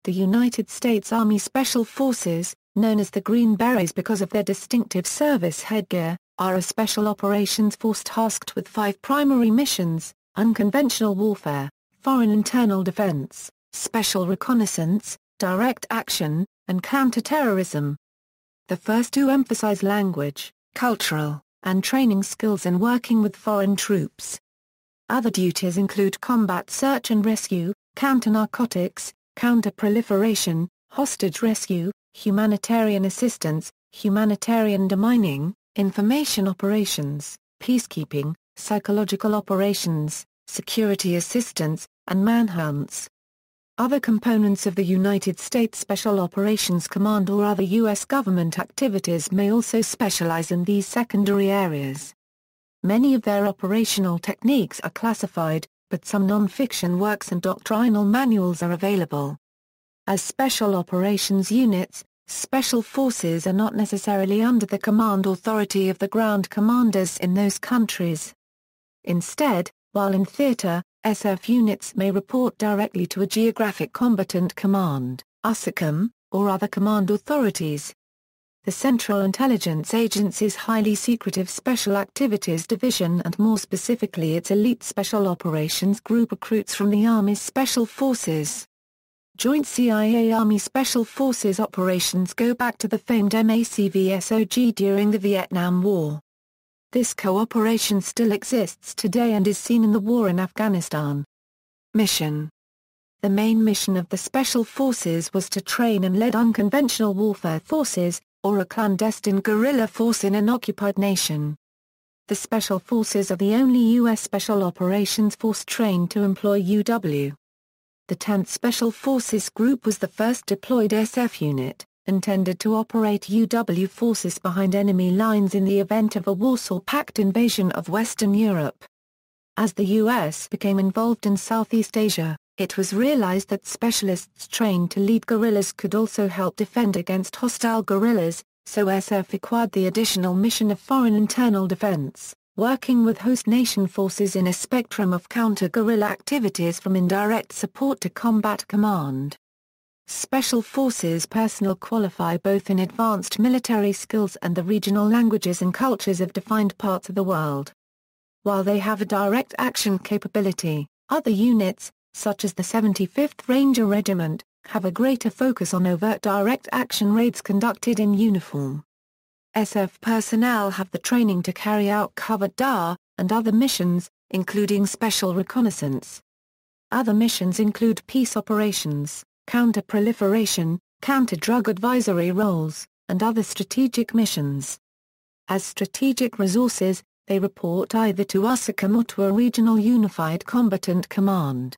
The United States Army Special Forces, known as the Green Berets because of their distinctive service headgear, are a special operations force tasked with 5 primary missions: unconventional warfare, foreign internal defense, special reconnaissance, direct action, and counter-terrorism. The first two emphasize language, cultural, and training skills in working with foreign troops. Other duties include combat search and rescue, counter-narcotics, counter-proliferation, hostage rescue, humanitarian assistance, humanitarian demining, information operations, peacekeeping, psychological operations, security assistance, and manhunts. Other components of the United States Special Operations Command or other U.S. government activities may also specialize in these secondary areas. Many of their operational techniques are classified, but some nonfiction works and doctrinal manuals are available. As special operations units, special forces are not necessarily under the command authority of the ground commanders in those countries. Instead, while in theater, SF units may report directly to a geographic combatant command, USSOCOM, or other command authorities. The Central Intelligence Agency's highly secretive Special Activities Division and more specifically its Elite Special Operations Group recruits from the Army's Special Forces. Joint CIA-Army Special Forces operations go back to the famed MACVSOG during the Vietnam War. This cooperation still exists today and is seen in the war in Afghanistan. Mission. The main mission of the Special Forces was to train and lead unconventional warfare forces, or a clandestine guerrilla force in an occupied nation. The Special Forces are the only U.S. Special Operations Force trained to employ UW. The 10th Special Forces Group was the first deployed SF unit, intended to operate UW forces behind enemy lines in the event of a Warsaw Pact invasion of Western Europe. As the U.S. became involved in Southeast Asia, it was realized that specialists trained to lead guerrillas could also help defend against hostile guerrillas, so SF acquired the additional mission of foreign internal defense, working with host nation forces in a spectrum of counter-guerrilla activities from indirect support to combat command. Special Forces personnel qualify both in advanced military skills and the regional languages and cultures of defined parts of the world. While they have a direct action capability, other units, such as the 75th Ranger Regiment, have a greater focus on overt direct action raids conducted in uniform. SF personnel have the training to carry out covert DAR, and other missions, including special reconnaissance. Other missions include peace operations, counter-proliferation, counter-drug advisory roles, and other strategic missions. As strategic resources, they report either to USSOCOM or to a regional unified combatant command.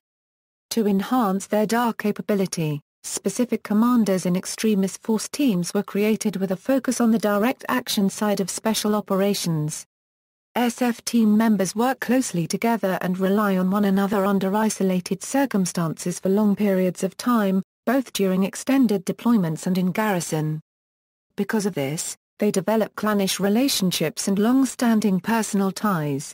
To enhance their DAR capability, specific commanders in extremist force teams were created with a focus on the direct action side of special operations. SF team members work closely together and rely on one another under isolated circumstances for long periods of time, both during extended deployments and in garrison. Because of this, they develop clannish relationships and long-standing personal ties.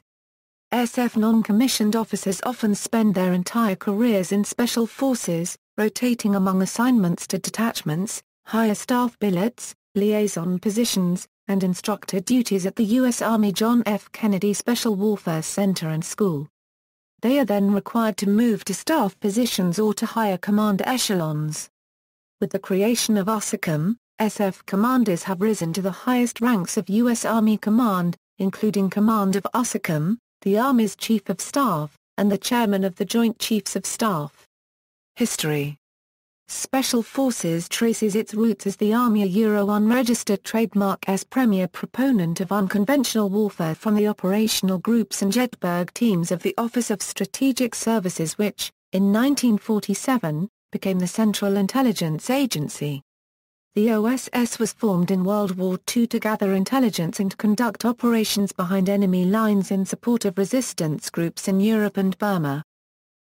SF non-commissioned officers often spend their entire careers in special forces, rotating among assignments to detachments, higher staff billets, liaison positions, and instructor duties at the U.S. Army John F. Kennedy Special Warfare Center and School. They are then required to move to staff positions or to higher command echelons. With the creation of USSOCOM, SF commanders have risen to the highest ranks of U.S. Army Command, including Command of USSOCOM, the Army's Chief of Staff, and the Chairman of the Joint Chiefs of Staff. History. Special Forces traces its roots as the Army unregistered trademark as premier proponent of unconventional warfare from the operational groups and Jedburgh teams of the Office of Strategic Services which, in 1947, became the Central Intelligence Agency. The OSS was formed in World War II to gather intelligence and conduct operations behind enemy lines in support of resistance groups in Europe and Burma.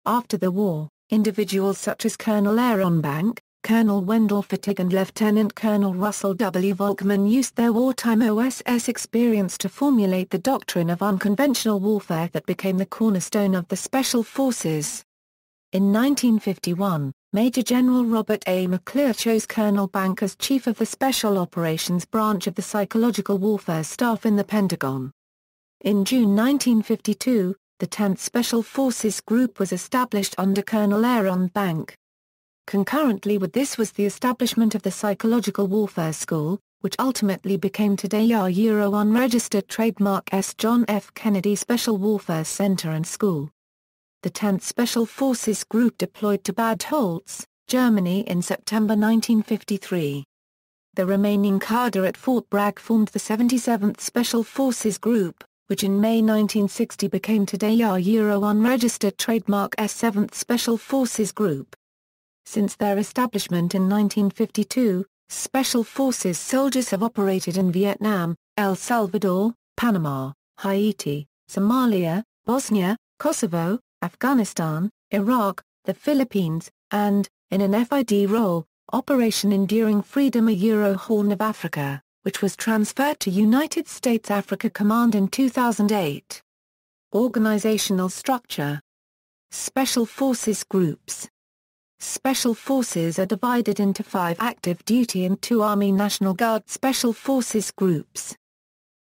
After the war, individuals such as Colonel Aaron Bank, Colonel Wendell Fittig and Lieutenant Colonel Russell W. Volkman used their wartime OSS experience to formulate the doctrine of unconventional warfare that became the cornerstone of the Special Forces. In 1951, Major General Robert A. McClure chose Colonel Bank as chief of the Special Operations Branch of the Psychological Warfare Staff in the Pentagon. In June 1952, the 10th Special Forces Group was established under Colonel Aaron Bank. Concurrently with this was the establishment of the Psychological Warfare School, which ultimately became today our Euro unregistered trademark S. John F. Kennedy Special Warfare Center and School. The 10th Special Forces Group deployed to Bad Holz, Germany in September 1953. The remaining cadre at Fort Bragg formed the 77th Special Forces Group, which in May 1960 became today our Euro unregistered trademark S. 7th Special Forces Group. Since their establishment in 1952, Special Forces soldiers have operated in Vietnam, El Salvador, Panama, Haiti, Somalia, Bosnia, Kosovo, Afghanistan, Iraq, the Philippines, and, in an FID role, Operation Enduring Freedom Horn of Africa, which was transferred to United States Africa Command in 2008. Organizational structure. Special Forces Groups. Special Forces are divided into 5 active duty and 2 Army National Guard Special Forces Groups.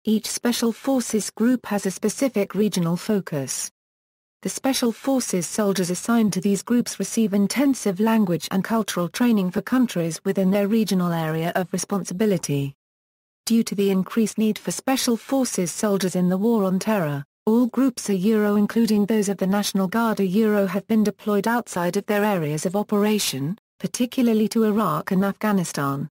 Each Special Forces Group has a specific regional focus. The Special Forces soldiers assigned to these groups receive intensive language and cultural training for countries within their regional area of responsibility. Due to the increased need for Special Forces soldiers in the War on Terror, all groups including those of the National Guard have been deployed outside of their areas of operation, particularly to Iraq and Afghanistan.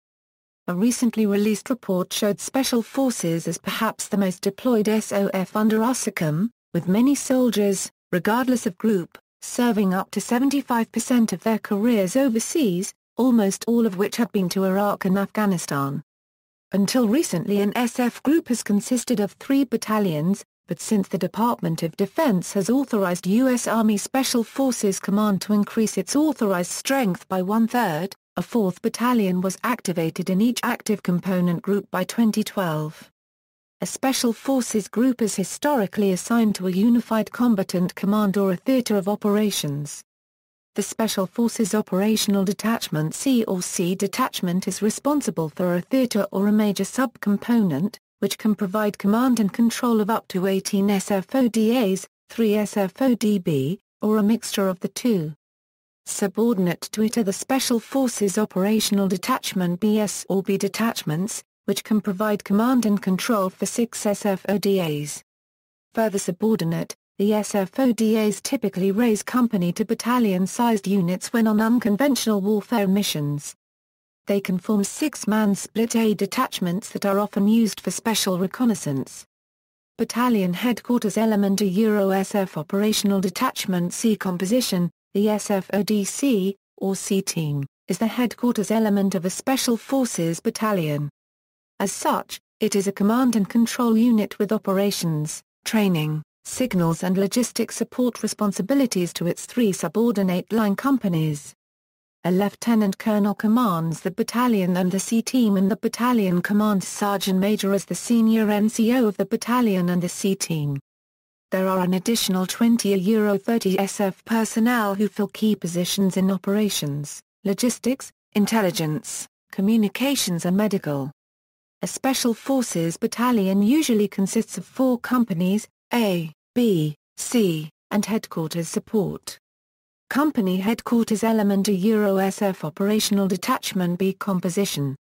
A recently released report showed Special Forces as perhaps the most deployed SOF under USSOCOM, with many soldiers, regardless of group, serving up to 75% of their careers overseas, almost all of which have been to Iraq and Afghanistan. Until recently an SF group has consisted of 3 battalions, but since the Department of Defense has authorized U.S. Army Special Forces Command to increase its authorized strength by 1/3, a 4th battalion was activated in each active component group by 2012. A Special Forces Group is historically assigned to a Unified Combatant Command or a theater of operations. The Special Forces Operational Detachment C Detachment is responsible for a theater or a major subcomponent, which can provide command and control of up to 18 SFODAs, 3 SFODB, or a mixture of the two. Subordinate to it are the Special Forces Operational Detachment BS or B detachments, which can provide command and control for 6 SFODAs. Further subordinate, the SFODAs typically raise company to battalion-sized units when on unconventional warfare missions. They can form 6-man split A detachments that are often used for special reconnaissance. Battalion Headquarters Element SF Operational Detachment C composition, the SFODC, or C-Team, is the headquarters element of a Special Forces battalion. As such, it is a command and control unit with operations, training, signals and logistic support responsibilities to its 3 subordinate line companies. A lieutenant colonel commands the battalion and the C-Team, and the battalion commands sergeant major as the senior NCO of the battalion and the C-Team. There are an additional 20 30 SF personnel who fill key positions in operations, logistics, intelligence, communications and medical. A Special Forces battalion usually consists of 4 companies, A, B, C, and headquarters support. Company Headquarters Element SF Operational Detachment B composition.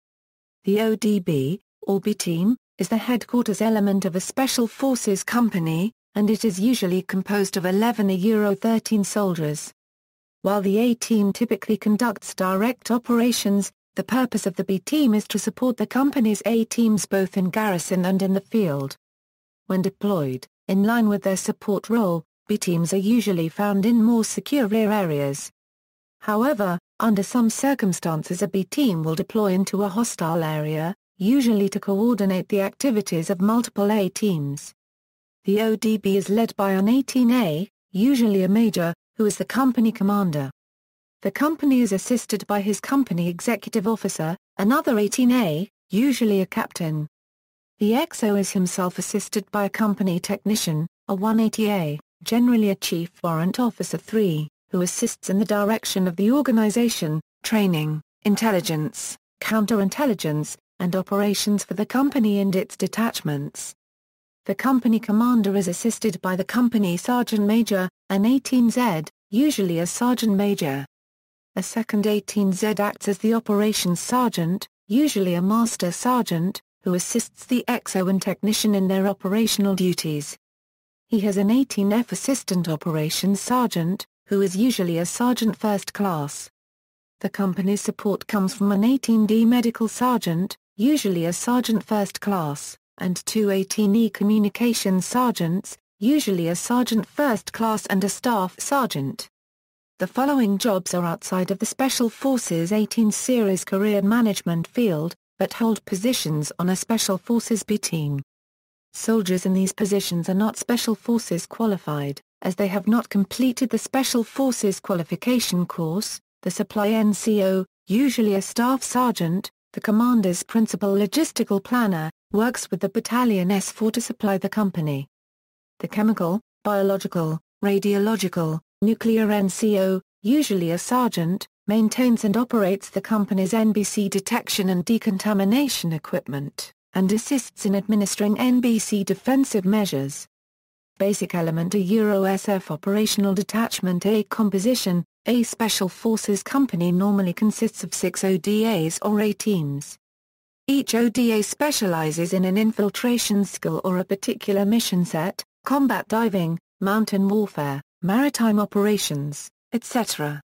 The ODB, or B Team, is the headquarters element of a Special Forces company, and it is usually composed of 11 13 soldiers. While the A Team typically conducts direct operations, the purpose of the B Team is to support the company's A Teams both in garrison and in the field. When deployed, in line with their support role, B Teams are usually found in more secure rear areas. However, under some circumstances a B Team will deploy into a hostile area, usually to coordinate the activities of multiple A Teams. The ODB is led by an 18A, usually a major, who is the company commander. The company is assisted by his company executive officer, another 18A, usually a captain. The XO is himself assisted by a company technician, a 180A, generally a chief warrant officer 3, who assists in the direction of the organization, training, intelligence, counterintelligence, and operations for the company and its detachments. The company commander is assisted by the company sergeant major, an 18Z, usually a sergeant major. A second 18Z acts as the operations sergeant, usually a master sergeant, who assists the XO and technician in their operational duties. He has an 18F assistant operations sergeant, who is usually a sergeant first class. The company's support comes from an 18D medical sergeant, usually a sergeant first class, and two 18E communications sergeants, usually a sergeant first class and a staff sergeant. The following jobs are outside of the Special Forces 18 Series career management field, but hold positions on a Special Forces B team. Soldiers in these positions are not Special Forces qualified, as they have not completed the Special Forces qualification course. The supply NCO, usually a staff sergeant, the commander's principal logistical planner, works with the battalion S4 to supply the company. The chemical, biological, radiological, nuclear NCO, usually a sergeant, maintains and operates the company's NBC detection and decontamination equipment, and assists in administering NBC defensive measures. Basic element: a SF operational detachment. A composition: a Special Forces company normally consists of 6 ODAs or A teams. Each ODA specializes in an infiltration skill or a particular mission set: combat diving, mountain warfare, maritime operations, etc.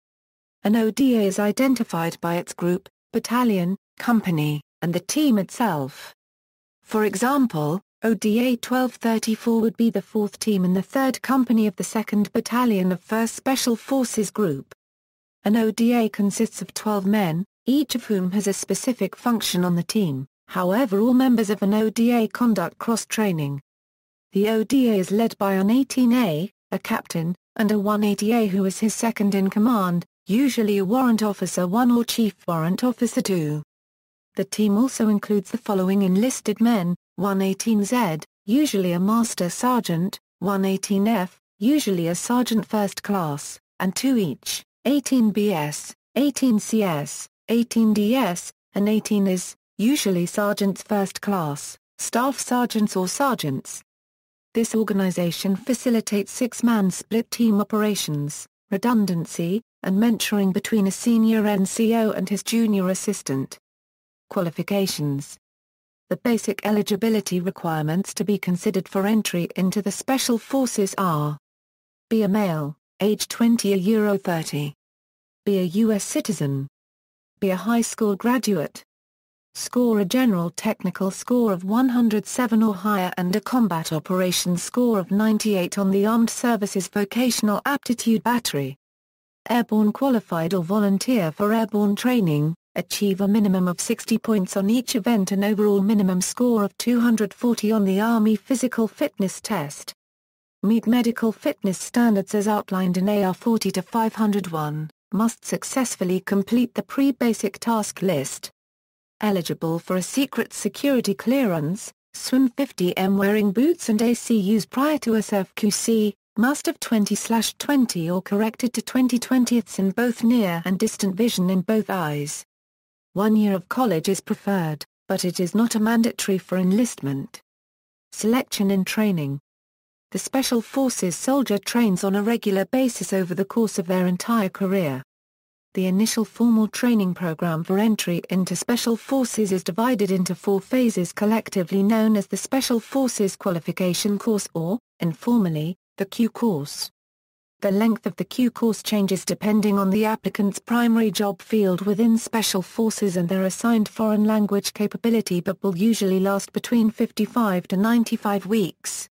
An ODA is identified by its group, battalion, company, and the team itself. For example, ODA 1234 would be the 4th team in the 3rd Company of the 2nd Battalion of 1st Special Forces Group. An ODA consists of 12 men, each of whom has a specific function on the team, however all members of an ODA conduct cross-training. The ODA is led by an 18A, a captain, and a 180A who is his second in command, usually a Warrant Officer 1 or Chief Warrant Officer 2. The team also includes the following enlisted men: 118Z, usually a Master Sergeant, 118F, usually a Sergeant First Class, and 2 each, 18BS, 18CS, 18DS, and 18IS, usually Sergeants First Class, Staff Sergeants or Sergeants. This organization facilitates 6-man split team operations, redundancy, and mentoring between a senior NCO and his junior assistant. Qualifications. The basic eligibility requirements to be considered for entry into the Special Forces are: be a male, age 20 or Euro 30. Be a U.S. citizen. Be a high school graduate. Score a general technical score of 107 or higher and a combat operations score of 98 on the Armed Services Vocational Aptitude Battery. Airborne qualified or volunteer for airborne training. Achieve a minimum of 60 points on each event and overall minimum score of 240 on the Army Physical Fitness Test. Meet medical fitness standards as outlined in AR 40-501, must successfully complete the pre-basic task list. Eligible for a secret security clearance, swim 50m wearing boots and ACUs prior to SFQC, must have 20/20 or corrected to 20/20 in both near and distant vision in both eyes. 1 year of college is preferred, but it is not a mandatory for enlistment. Selection and training. The Special Forces soldier trains on a regular basis over the course of their entire career. The initial formal training program for entry into Special Forces is divided into 4 phases collectively known as the Special Forces Qualification Course or, informally, the Q Course. The length of the Q course changes depending on the applicant's primary job field within Special Forces and their assigned foreign language capability, but will usually last between 55 to 95 weeks.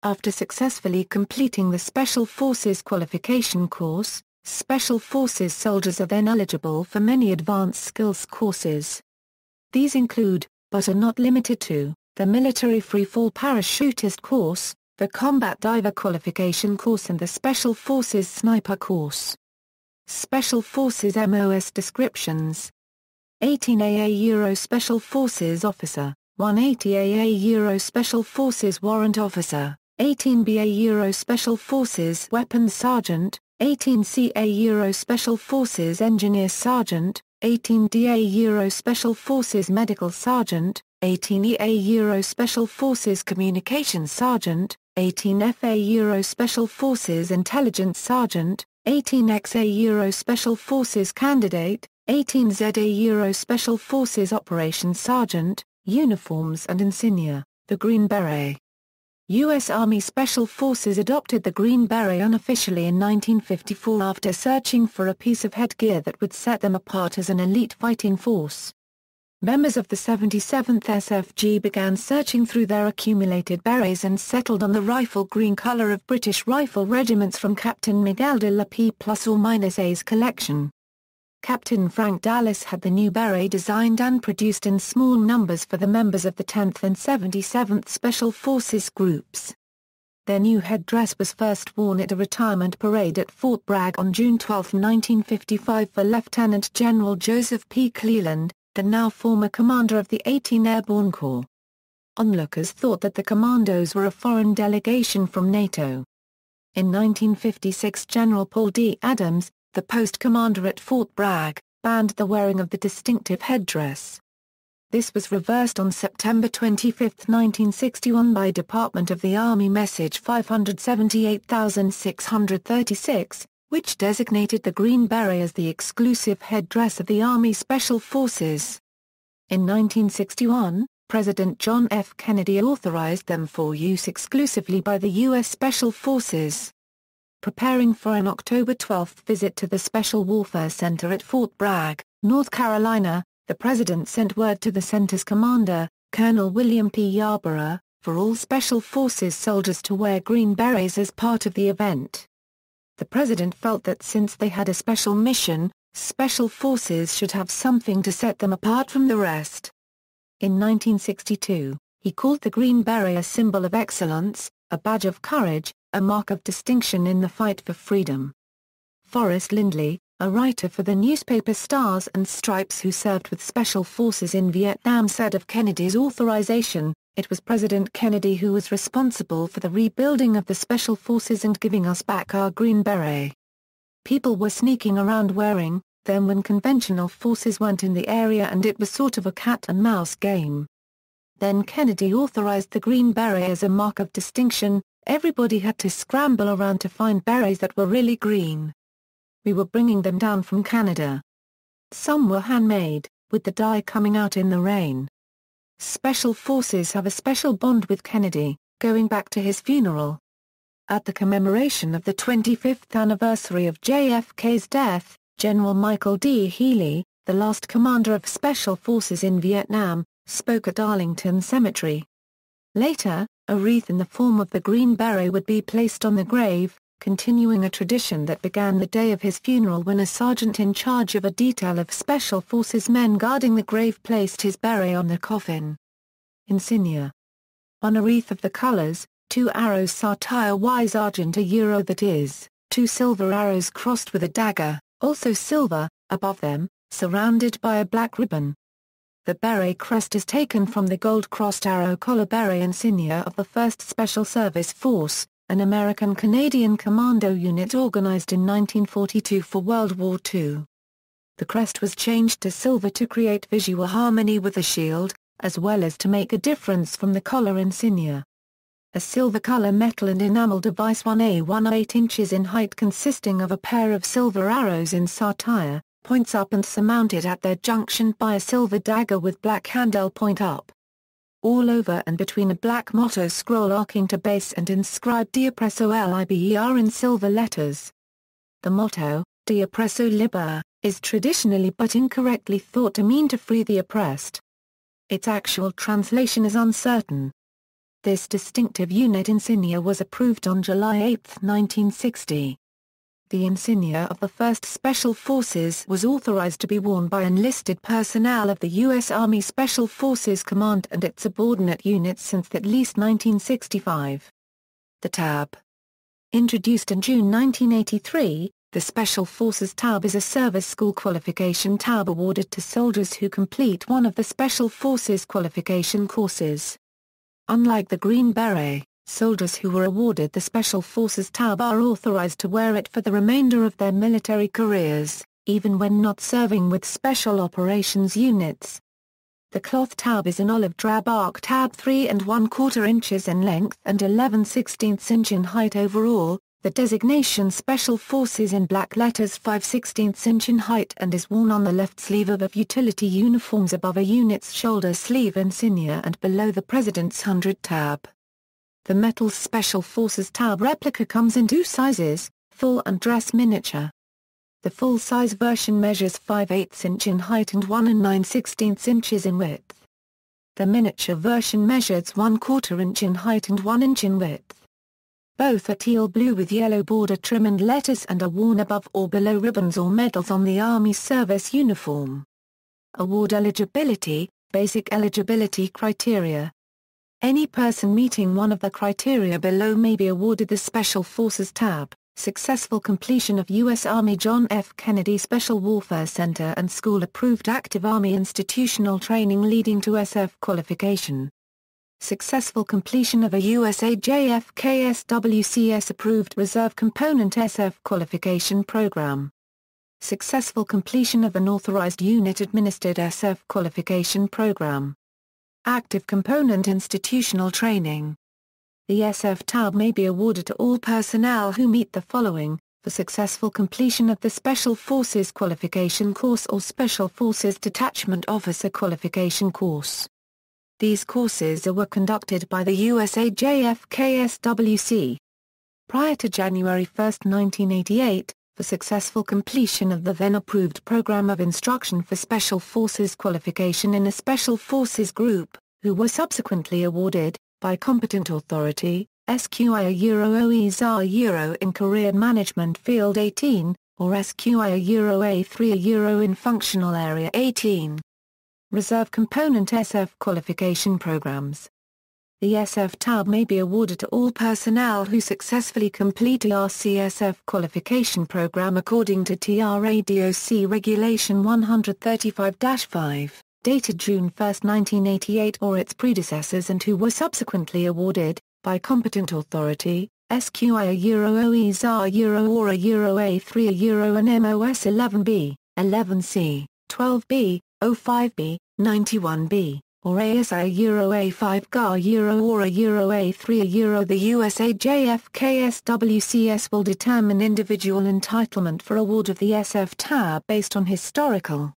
After successfully completing the Special Forces qualification course, Special Forces soldiers are then eligible for many advanced skills courses. These include, but are not limited to, the Military Freefall Parachutist course, the Combat Diver Qualification Course and the Special Forces Sniper Course. Special Forces MOS descriptions. 18AA Euro Special Forces Officer, 180AA Euro Special Forces Warrant Officer, 18BA Euro Special Forces Weapons Sergeant, 18 CA Euro Special Forces Engineer Sergeant, 18 DA Euro Special Forces Medical Sergeant, 18 EA Euro Special Forces Communications Sergeant, 18 FA Euro Special Forces Intelligence Sergeant, 18 XA Euro Special Forces Candidate, 18 ZA Euro Special Forces Operations Sergeant. Uniforms and insignia. The Green Beret. U.S. Army Special Forces adopted the Green Beret unofficially in 1954 after searching for a piece of headgear that would set them apart as an elite fighting force. Members of the 77th SFG began searching through their accumulated berets and settled on the rifle green color of British rifle regiments from Captain Miguel de la P+/A's collection. Captain Frank Dallas had the new beret designed and produced in small numbers for the members of the 10th and 77th Special Forces groups. Their new headdress was first worn at a retirement parade at Fort Bragg on June 12, 1955 for Lieutenant General Joseph P. Cleland, the now former commander of the 18 Airborne Corps. Onlookers thought that the commandos were a foreign delegation from NATO. In 1956 General Paul D. Adams, the post commander at Fort Bragg, banned the wearing of the distinctive headdress. This was reversed on September 25, 1961 by Department of the Army Message 578636, which designated the Green Beret as the exclusive headdress of the Army Special Forces. In 1961, President John F. Kennedy authorized them for use exclusively by the U.S. Special Forces. Preparing for an October 12 visit to the Special Warfare Center at Fort Bragg, North Carolina, the President sent word to the center's commander, Colonel William P. Yarborough, for all Special Forces soldiers to wear green berets as part of the event. The President felt that since they had a special mission, Special Forces should have something to set them apart from the rest. In 1962, he called the Green Beret a symbol of excellence, a badge of courage, a mark of distinction in the fight for freedom. Forrest Lindley, a writer for the newspaper Stars and Stripes who served with Special Forces in Vietnam, said of Kennedy's authorization, "It was President Kennedy who was responsible for the rebuilding of the Special Forces and giving us back our Green Beret. People were sneaking around wearing them when conventional forces weren't in the area and it was sort of a cat-and-mouse game. Then Kennedy authorized the Green Beret as a mark of distinction. Everybody had to scramble around to find berets that were really green. We were bringing them down from Canada. Some were handmade, with the dye coming out in the rain." Special Forces have a special bond with Kennedy, going back to his funeral. At the commemoration of the 25th anniversary of JFK's death, General Michael D. Healy, the last commander of Special Forces in Vietnam, spoke at Arlington Cemetery. Later, a wreath in the form of the Green Beret would be placed on the grave, continuing a tradition that began the day of his funeral when a sergeant in charge of a detail of Special Forces men guarding the grave placed his beret on the coffin. Insignia. On a wreath of the colors, 2 arrows satire wise argent that is, 2 silver arrows crossed with a dagger, also silver, above them, surrounded by a black ribbon. The beret crest is taken from the gold-crossed arrow collar beret insignia of the 1st Special Service Force, an American-Canadian commando unit organized in 1942 for World War II. The crest was changed to silver to create visual harmony with the shield, as well as to make a difference from the collar insignia. A silver-color metal and enamel device 1A 8 inches in height consisting of a pair of silver arrows in satire, points up and surmounted at their junction by a silver dagger with black handle point up. All over and between a black motto scroll arcing to base and inscribed Dia Presso Liber in silver letters. The motto, Dia Presso Liber, is traditionally but incorrectly thought to mean to free the oppressed. Its actual translation is uncertain. This distinctive unit insignia was approved on July 8, 1960. The insignia of the 1st Special Forces was authorized to be worn by enlisted personnel of the U.S. Army Special Forces Command and its subordinate units since at least 1965. The tab. Introduced in June 1983, the Special Forces tab is a service school qualification tab awarded to soldiers who complete one of the Special Forces qualification courses. Unlike the Green Beret, Soldiers who were awarded the Special Forces tab are authorized to wear it for the remainder of their military careers, even when not serving with Special Operations units. The cloth tab is an olive drab arc tab 3 1/4 inches in length and 11/16 inch in height overall, the designation Special Forces in black letters 5/16 inch in height and is worn on the left sleeve of utility uniforms above a unit's shoulder sleeve insignia and below the President's 100 tab. The metal Special Forces tab replica comes in two sizes, full and dress miniature. The full-size version measures 5/8 inch in height and 1 9/16 inches in width. The miniature version measures 1/4 inch in height and 1 inch in width. Both are teal blue with yellow border trim and letters and are worn above or below ribbons or medals on the Army service uniform. Award eligibility, basic eligibility criteria. Any person meeting one of the criteria below may be awarded the Special Forces tab. Successful completion of U.S. Army John F. Kennedy Special Warfare Center and school-approved active Army institutional training leading to SF qualification. Successful completion of a USAJF KSWCS-approved reserve component SF qualification program. Successful completion of an authorized unit-administered SF qualification program. Active component institutional training. The SF tab may be awarded to all personnel who meet the following, for successful completion of the Special Forces Qualification Course or Special Forces Detachment Officer Qualification Course. These courses were conducted by the USAJF KSWC. Prior to January 1, 1988, for successful completion of the then-approved Program of Instruction for Special Forces Qualification in a Special Forces Group, who were subsequently awarded, by competent authority, SQIA OESAR in Career Management Field 18, or SQIA A3 in Functional Area 18. Reserve Component SF Qualification Programs. The SF tab may be awarded to all personnel who successfully complete a RCSF qualification program according to TRADOC Regulation 135-5. Dated June 1, 1988 or its predecessors and who were subsequently awarded, by competent authority, SQIA OESAR or a A3 and MOS 11B, 11C, 12B, 05B, 91B, or ASI A5 GAR or a A3 The USAJF KSWCS will determine individual entitlement for award of the SF tab based on historical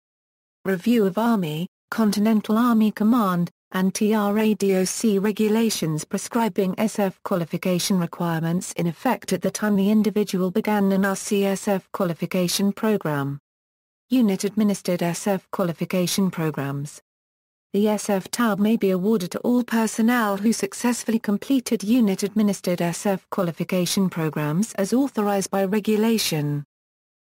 review of Army, Continental Army Command, and TRADOC regulations prescribing SF qualification requirements in effect at the time the individual began an RCSF qualification program. Unit-administered SF qualification programs. The SF tab may be awarded to all personnel who successfully completed unit-administered SF qualification programs as authorized by regulation.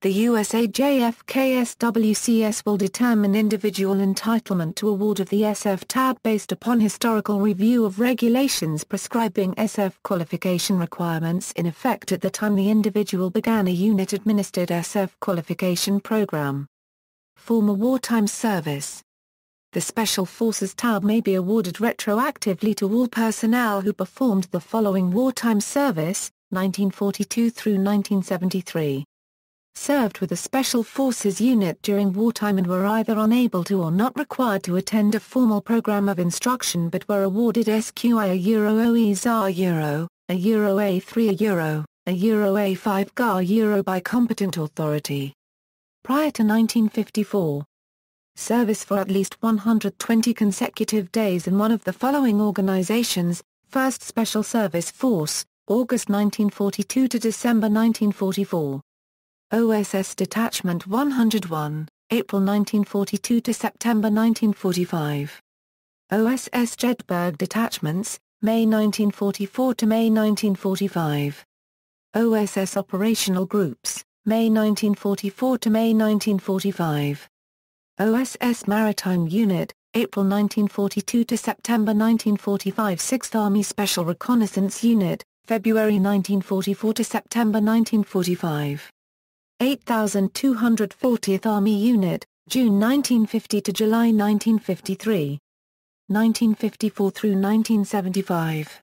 The USAJF KSWCS will determine individual entitlement to award of the SF tab based upon historical review of regulations prescribing SF qualification requirements in effect at the time the individual began a unit-administered SF qualification program. Former wartime service. The Special Forces tab may be awarded retroactively to all personnel who performed the following wartime service, 1942 through 1973. Served with a Special Forces unit during wartime and were either unable to or not required to attend a formal program of instruction but were awarded SQIA OESAR a A3 a A5 GAR by competent authority. Prior to 1954. Service for at least 120 consecutive days in one of the following organizations: 1st Special Service Force, August 1942 to December 1944. OSS Detachment 101, April 1942 to September 1945. OSS Jedburgh Detachments, May 1944 to May 1945. OSS Operational Groups, May 1944 to May 1945. OSS Maritime Unit, April 1942 to September 1945. 6th Army Special Reconnaissance Unit, February 1944 to September 1945. 8240th Army Unit, June 1950 to July 1953. 1954 through 1975.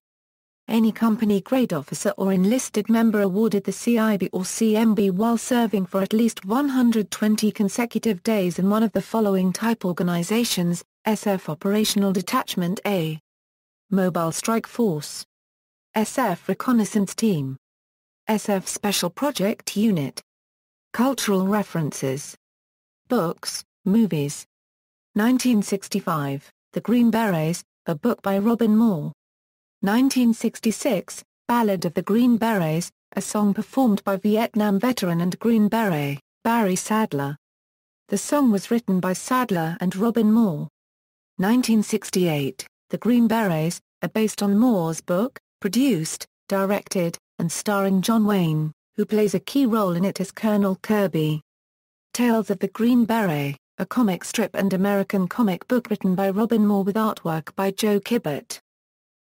Any company grade officer or enlisted member awarded the CIB or CMB while serving for at least 120 consecutive days in one of the following type organizations: SF Operational Detachment A, Mobile Strike Force, SF Reconnaissance Team, SF Special Project Unit. Cultural references. Books, movies. 1965, The Green Berets, a book by Robin Moore. 1966, Ballad of the Green Berets, a song performed by Vietnam veteran and Green Beret, Barry Sadler. The song was written by Sadler and Robin Moore. 1968, The Green Berets, based on Moore's book, produced, directed, and starring John Wayne, who plays a key role in it as Colonel Kirby. Tales of the Green Beret, a comic strip and American comic book written by Robin Moore with artwork by Joe Kibert.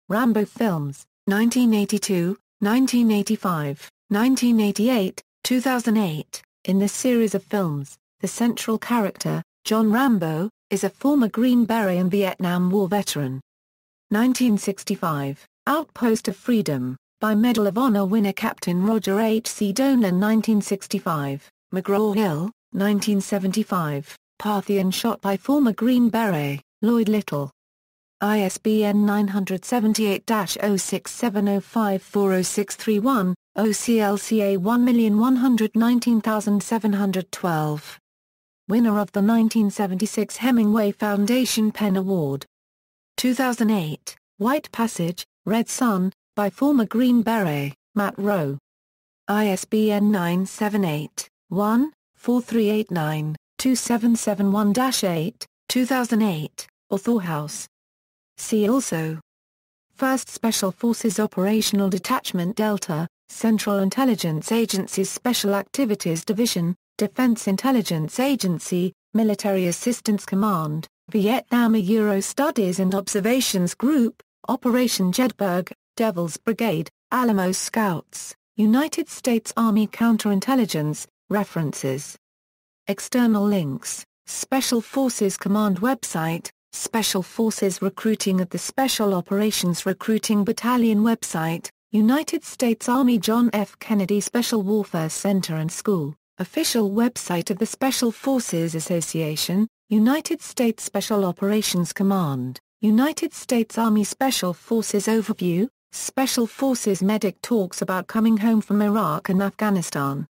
Rambo films, 1982, 1985, 1988, 2008. In this series of films, the central character, John Rambo, is a former Green Beret and Vietnam War veteran. 1965, Outpost of Freedom, by Medal of Honor winner Captain Roger H. C. Dolan. 1965, McGraw-Hill, 1975, Parthian shot by former Green Beret, Lloyd Little. ISBN 978-0670540631, OCLCA 1119712. Winner of the 1976 Hemingway Foundation Pen Award. 2008, White Passage, Red Sun, by former Green Beret, Matt Rowe. ISBN 978-1-4389-2771-8, 2008, Authorhouse. See also: First Special Forces Operational Detachment Delta, Central Intelligence Agency's Special Activities Division, Defense Intelligence Agency, Military Assistance Command, Vietnam Euro Studies and Observations Group, Operation Jedburgh, Devil's Brigade, Alamo Scouts, United States Army Counterintelligence. References. External links: Special Forces Command website, Special Forces Recruiting at the Special Operations Recruiting Battalion website, United States Army John F. Kennedy Special Warfare Center and School, official website of the Special Forces Association, United States Special Operations Command, United States Army Special Forces Overview. Special Forces medic talks about coming home from Iraq and Afghanistan.